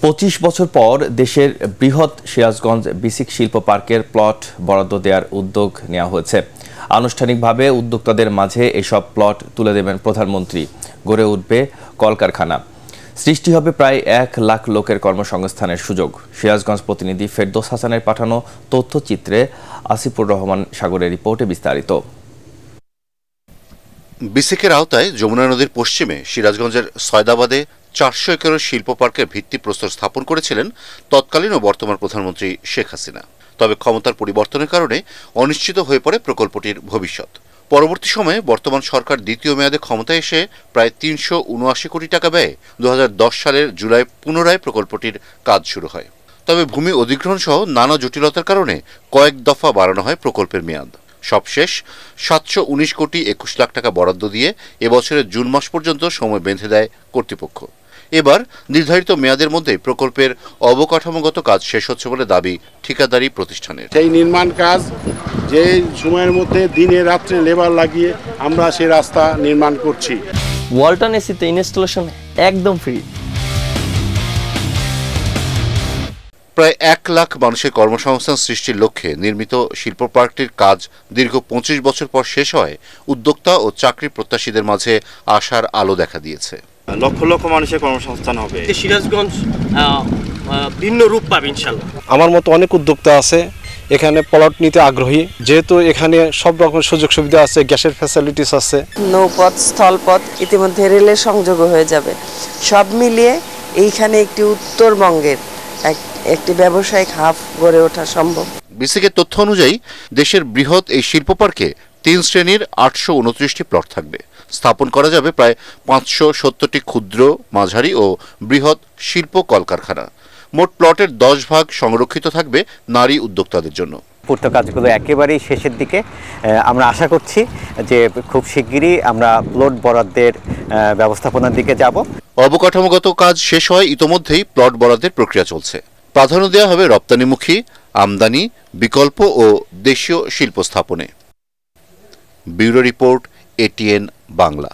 25 বছর পর দেশের বৃহৎ সিরাজগঞ্জ বিসিক শিল্প পার্কের প্লট বরাদ্দ দেওয়ার উদ্যোগ নেওয়া হয়েছে। আনুষ্ঠানিকভাবে উদ্যোক্তাদের মাঝে এসব প্লট তুলে দেবেন প্রধানমন্ত্রী। গড়ে উঠবে কলকারখানা, সৃষ্টি হবে প্রায় 1 লাখ লোকের কর্মসংস্থানের সুযোগ। সিরাজগঞ্জ প্রতিনিধি ফেরদৌস হাসানের পাঠানো তথ্যচিত্রে আসিফুর রহমান সাগরের রিপোর্টে বিস্তারিত। বিসিকের আওতায় যমুনা নদীর পশ্চিমে সিরাজগঞ্জের সয়দাবাদে 400 একরের শিল্প পার্কের ভিত্তিপ্রস্তর স্থাপন করেছিলেন তৎকালীন ও বর্তমান প্রধানমন্ত্রী শেখ হাসিনা। তবে ক্ষমতার পরিবর্তনের কারণে অনিশ্চিত হয়ে পড়ে প্রকল্পটির ভবিষ্যৎ। পরবর্তী সময়ে বর্তমান সরকার দ্বিতীয় মেয়াদে ক্ষমতায় এসে প্রায় 379 কোটি টাকা ব্যয়ে 2010 সালের জুলাই পুনরায় প্রকল্পটির কাজ শুরু হয়। তবে ভূমি অধিগ্রহণ সহ নানা জটিলতার কারণে কয়েক দফা বাড়ানো হয় প্রকল্পের মেয়াদ। সবশেষ 719 কোটি 21 লাখ টাকা বরাদ্দ দিয়ে এবছরের জুন মাস পর্যন্ত সময় বেঁধে দেয় কর্তৃপক্ষ। এবার নির্ধারিত মেয়াদের মধ্যেই প্রকল্পের অবকাঠামোগত কাজ শেষ হচ্ছে বলে দাবি ঠিকাদারি প্রতিষ্ঠানের। সেই নির্মাণ কাজ যে সময়ের মধ্যে দিনে রাত্রে লেবার লাগিয়ে আমরা সেই রাস্তা নির্মাণ করছি। ওয়ালটন এসিতে ইনস্টলেশন একদম ফ্রি। প্রায় 1 লাখ মানুষের কর্মসংস্থান সৃষ্টির লক্ষ্যে নির্মিত শিল্প পার্কটির কাজ দীর্ঘ 25 বছর পর শেষ হয় উদ্যোক্তা ও চাকরি প্রত্যাশীদের মাঝে আশার আলো দেখা দিয়েছে। লক্ষ লক্ষ মানুষের কর্মসংস্থান হবে। সিরাজগঞ্জ ভিন্ন রূপ পাবে ইনশাআল্লাহ। আমার মতো অনেক উদ্যোক্তা আছে এখানে প্লট নিতে আগ্রহী, যেহেতু এখানে সব রকম সুযোগ সুবিধা আছে, গ্যাসের ফ্যাসিলিটিস আছে, নৌপথ স্থলপথ, ইতিমধ্যে রেলের সংযোগ হয়ে যাবে। সব মিলিয়ে এইখানে একটি উত্তরবঙ্গের একটি ব্যবসায়িক হাব গড়ে ওঠা সম্ভব। বিসিকের তথ্য অনুযায়ী দেশের বৃহৎ এই শিল্প পার্কে 3 শ্রেণীর 829টি প্লট থাকবে। স্থাপন করা যাবে প্রায় 570টি ক্ষুদ্র, মাঝারি ও বৃহৎ শিল্প কলকারখানা। মোট প্লটের 10 ভাগ সংরক্ষিত থাকবে নারী উদ্যোক্তাদের জন্য। পূর্ত কাজগুলো একেবারেই শেষের দিকে। আমরা আশা করছি যে খুব শিগগিরই আমরা প্লট বরাদ্দের ব্যবস্থাপনার দিকে যাব। অবকাঠামোগত কাজ শেষ হয় ইতোমধ্যেই প্লট বরাদ্দের প্রক্রিয়া চলছে। প্রাধান্য দেওয়া হবে রপ্তানিমুখী, আমদানি, বিকল্প ও দেশীয় শিল্প স্থাপনে। Bureau report, ATN Bangla.